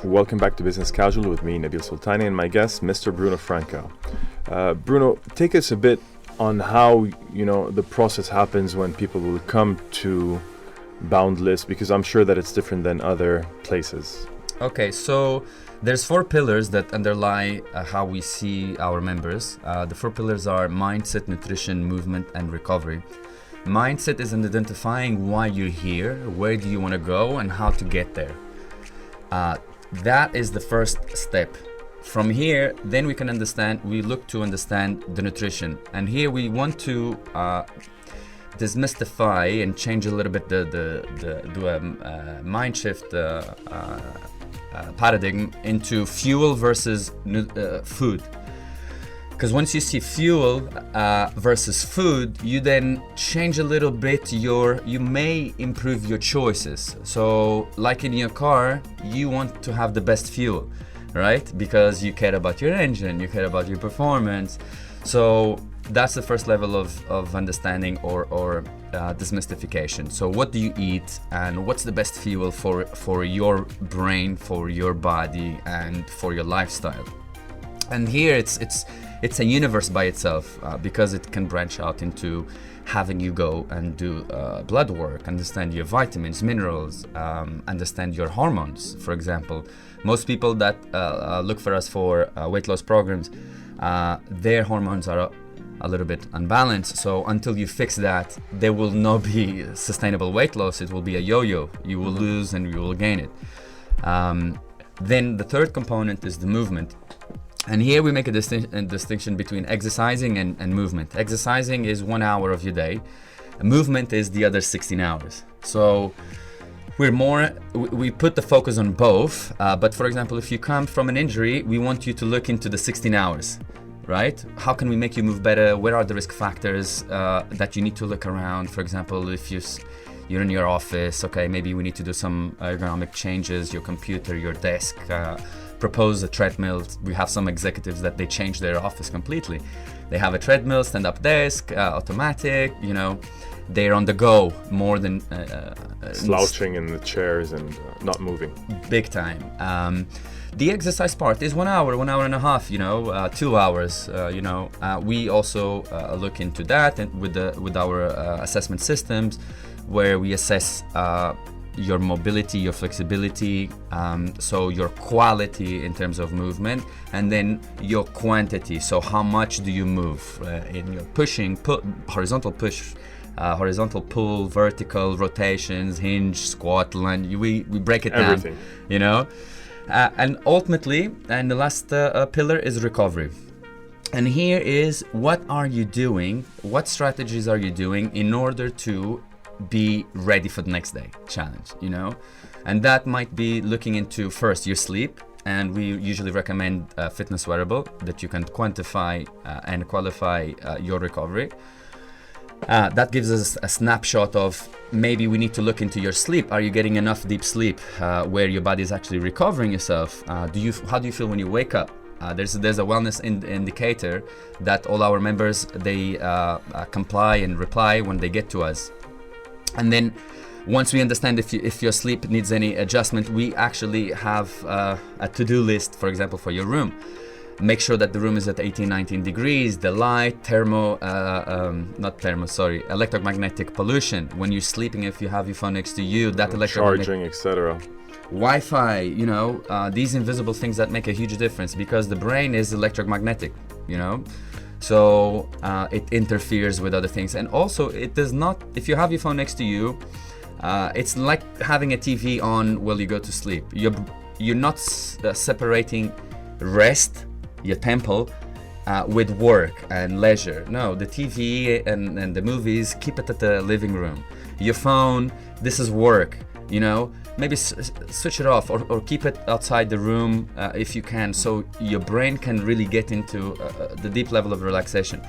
Welcome back to Business Casual with me, Nabil Sultani, and my guest, Mr. Bruno Franca. Bruno, take us a bit on how, the process happens when people will come to Boundless, because I'm sure that it's different than other places. Okay, so there's 4 pillars that underlie how we see our members. The 4 pillars are mindset, nutrition, movement, and recovery. Mindset is in identifying why you're here, where do you want to go, and how to get there. That is the first step. From here, then we look to understand the nutrition. And here we want to demystify and change a little bit the mind shift paradigm into fuel versus food. Because once you see fuel versus food, you then change a little bit you may improve your choices. So like in your car, you want to have the best fuel, right? Because you care about your engine, you care about your performance. So that's the first level of understanding or demystification. So what do you eat and what's the best fuel for your brain, for your body, and for your lifestyle? And here it's a universe by itself because it can branch out into having you go and do blood work, understand your vitamins, minerals, understand your hormones. For example, most people that look for us for weight loss programs, their hormones are a little bit unbalanced. So until you fix that, there will not be sustainable weight loss. It will be a yo-yo. You will lose and you will gain it. Then the third component is the movement. And here we make a distinction between exercising and movement. Exercising is 1 hour of your day. Movement is the other 16 hours. So we put the focus on both. But for example, if you come from an injury, we want you to look into the 16 hours, right? How can we make you move better? Where are the risk factors that you need to look around? For example, if you're in your office, okay, maybe we need to do some ergonomic changes, your computer, your desk, propose a treadmill. We have some executives that they change their office completely. They have a treadmill, stand-up desk, automatic, they're on the go more than slouching in the chairs and not moving. Big time. The exercise part is 1 hour, 1 hour and a half, 2 hours. We also look into that and with our assessment systems, where we assess your mobility, your flexibility, so your quality in terms of movement, and then your quantity. So how much do you move in your pushing, horizontal push, horizontal pull, vertical rotations, hinge, squat, lunge. We break it Everything. down, and ultimately, and the last pillar is recovery. And here is what are you doing? What strategies are you doing in order to be ready for the next day challenge, And that might be looking into first your sleep, and we usually recommend a fitness wearable that you can quantify and qualify your recovery. That gives us a snapshot of maybe we need to look into your sleep. Are you getting enough deep sleep where your body is actually recovering yourself? How do you feel when you wake up? There's a wellness indicator that all our members, they comply and reply when they get to us. And then once we understand if your sleep needs any adjustment, we actually have a to-do list, for example, for your room. Make sure that the room is at 18, 19 degrees, the light, electromagnetic pollution. When you're sleeping, if you have your phone next to you, that electromagnetic... Charging, etc. Wi-Fi, these invisible things that make a huge difference because the brain is electromagnetic, So it interferes with other things. And also it does not, if you have your phone next to you, it's like having a TV on while you go to sleep. You're not separating rest, your temple, with work and leisure. No, the TV and the movies, keep it at the living room. Your phone, this is work, Maybe switch it off or keep it outside the room if you can, so your brain can really get into the deep level of relaxation.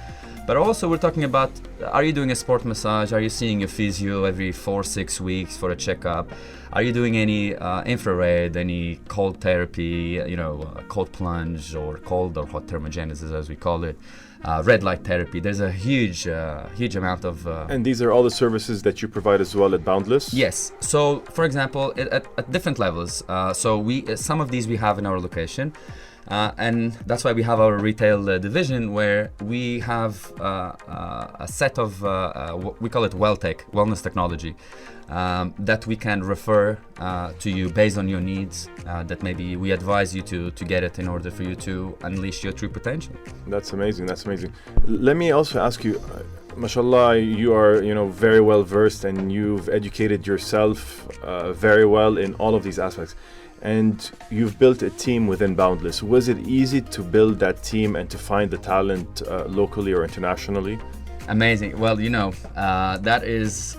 But also we're talking about, are you doing a sport massage? Are you seeing your physio every 4-6 weeks for a checkup? Are you doing any infrared, any cold therapy, cold plunge or cold or hot thermogenesis as we call it? red light therapy. There's a huge amount of. And these are all the services that you provide as well at Boundless? Yes. So, for example, at different levels. So some of these we have in our location. And that's why we have our retail division, where we have a set of, we call it wellness technology, that we can refer to you based on your needs, that maybe we advise you to get it in order for you to unleash your true potential. That's amazing. That's amazing. Let me also ask you, mashallah, you are very well versed, and you've educated yourself very well in all of these aspects. And you've built a team within Boundless. Was it easy to build that team and to find the talent locally or internationally? Amazing. Well, that is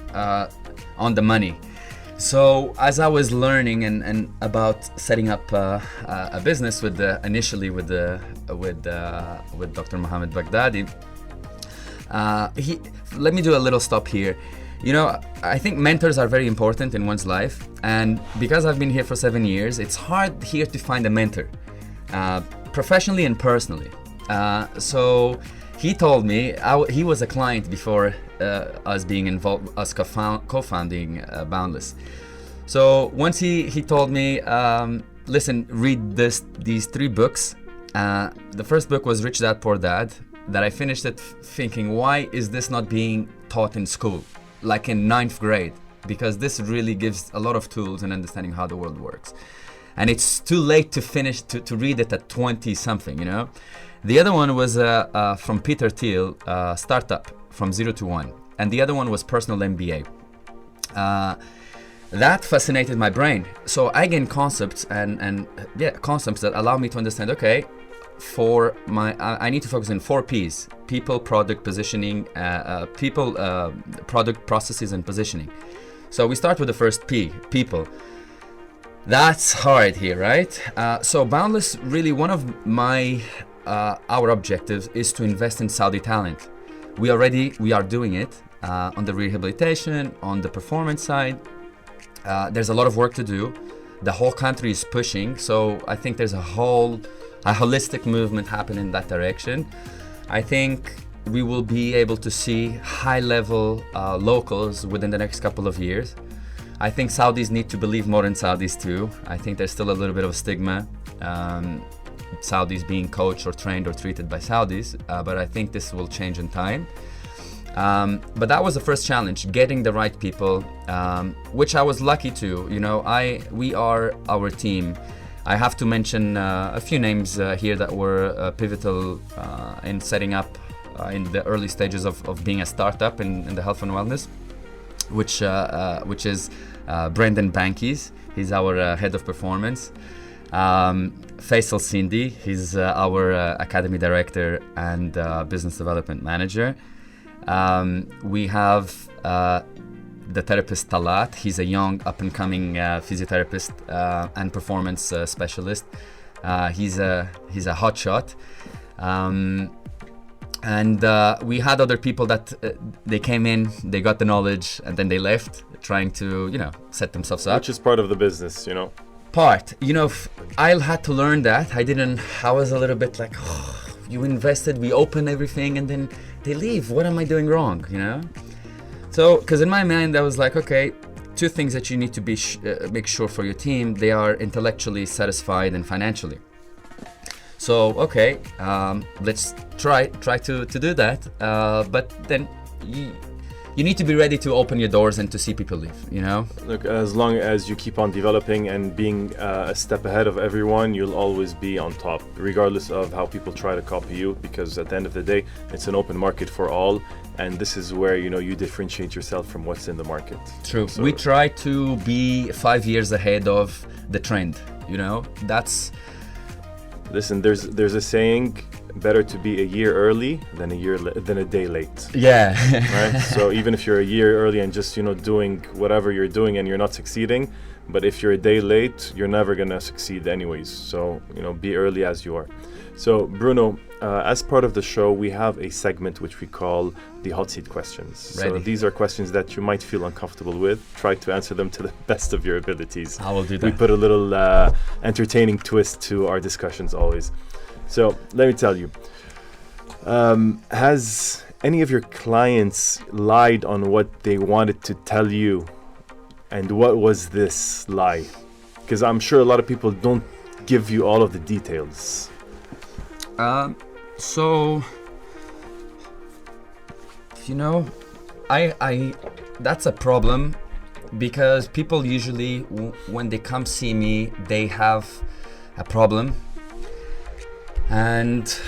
on the money. So as I was learning and about setting up a business initially with Dr. Mohammed Baghdadi, let me do a little stop here. I think mentors are very important in one's life, and because I've been here for 7 years, it's hard here to find a mentor, professionally and personally. So he told me, he was a client before us being involved, us co-founding Boundless. So once he told me, listen, read these 3 books. The first book was Rich Dad Poor Dad, that I finished it thinking, why is this not being taught in school? Like in 9th grade, because this really gives a lot of tools and understanding how the world works. And it's too late to finish to read it at 20 something, The other one was from Peter Thiel, Startup from 0 to 1. And the other one was Personal MBA. That fascinated my brain. So I gained concepts concepts that allow me to understand, okay, I need to focus on 4 P's: people, product, positioning, product, processes, and positioning. So we start with the first P, people. That's hard here, right? So Boundless, really one of our objectives is to invest in Saudi talent. We are doing it on the rehabilitation, on the performance side. There's a lot of work to do. The whole country is pushing, so I think there's a holistic movement happen in that direction. I think we will be able to see high-level locals within the next couple of years. I think Saudis need to believe more in Saudis too. I think there's still a little bit of a stigma, Saudis being coached or trained or treated by Saudis, but I think this will change in time. But that was the first challenge, getting the right people, which I was lucky to. We are our team. I have to mention a few names here that were pivotal in setting up in the early stages of being a startup in the health and wellness, which is Brendan Bankies. He's our head of performance. Faisal Sindi, he's our academy director and business development manager. We have the therapist Talat. He's a young up-and-coming physiotherapist and performance specialist. He's a hotshot. And we had other people that they came in, they got the knowledge, and then they left, trying to set themselves up. Which is part of the business, I had to learn that. I was a little bit like, you invested, we open everything, and then they leave. What am I doing wrong, So, because in my mind, I was like, okay, 2 things that you need to make sure for your team: they are intellectually satisfied and financially. So, okay, let's try to do that. But then you need to be ready to open your doors and to see people leave, Look, as long as you keep on developing and being a step ahead of everyone, you'll always be on top, regardless of how people try to copy you, because at the end of the day, it's an open market for all. And this is where, you differentiate yourself from what's in the market. True. So we try to be 5 years ahead of the trend, That's... Listen, there's a saying, better to be a year early than a day late. Yeah. Right? So even if you're a year early and just, doing whatever you're doing and you're not succeeding, but if you're a day late, you're never going to succeed anyways. So, be early as you are. So, Bruno, as part of the show, we have a segment which we call the hot seat questions. Ready. So these are questions that you might feel uncomfortable with. Try to answer them to the best of your abilities. I will do that. We put a little entertaining twist to our discussions always. So let me tell you, Has any of your clients lied on what they wanted to tell you? And what was this lie? Because I'm sure a lot of people don't give you all of the details. So, you know, I that's a problem, because people usually, when they come see me, they have a problem, and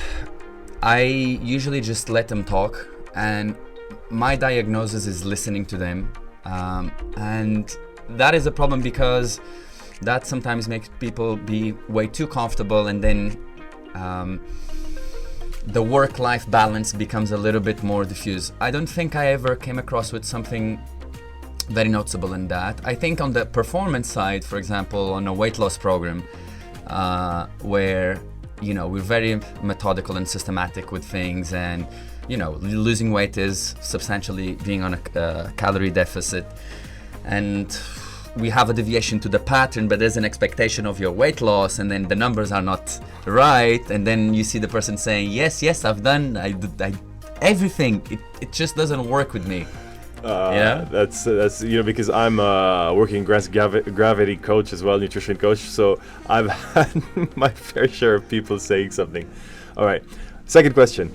I usually just let them talk, and my diagnosis is listening to them, and that is a problem, because that sometimes makes people be way too comfortable, and then the work-life balance becomes a little bit more diffuse. I don't think I ever came across with something very noticeable in that. I think on the performance side, for example, on a weight loss program, where we're very methodical and systematic with things, and losing weight is substantially being on a calorie deficit, and we have a deviation to the pattern, but there's an expectation of your weight loss, and then the numbers are not right, and then you see the person saying, yes, I've done everything. It just doesn't work with me. That's because I'm a working gravity coach as well, nutrition coach, so I've had my fair share of people saying something. All right, second question.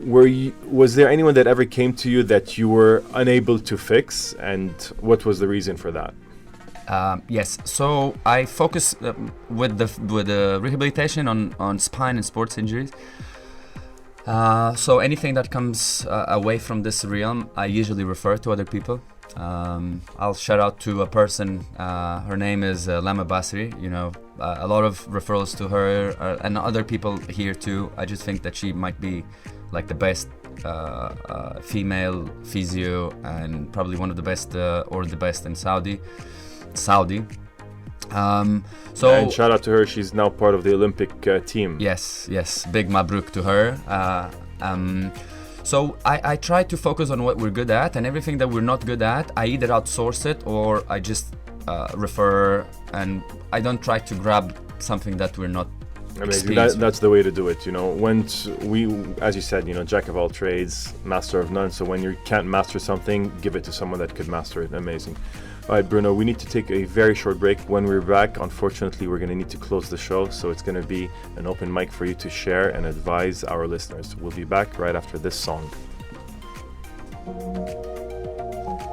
Was there anyone that ever came to you that you were unable to fix, and what was the reason for that? Yes, so I focus with the rehabilitation on spine and sports injuries. So anything that comes away from this realm, I usually refer to other people. I'll shout out to a person. Her name is Lama Basri. A lot of referrals to her, and other people here too. I just think that she might be like the best female physio, and probably one of the best or the best in Saudi. And shout out to her. She's now part of the Olympic team. Yes, big mabruk to her. So I try to focus on what we're good at, and everything that we're not good at, I either outsource it or I just refer, and I don't try to grab something that we're not. Amazing. That's the way to do it. Once we, as you said, jack of all trades, master of none. So when you can't master something, give it to someone that could master it. Amazing. All right, Bruno, we need to take a very short break. When we're back, unfortunately, we're going to need to close the show. So it's going to be an open mic for you to share and advise our listeners. We'll be back right after this song.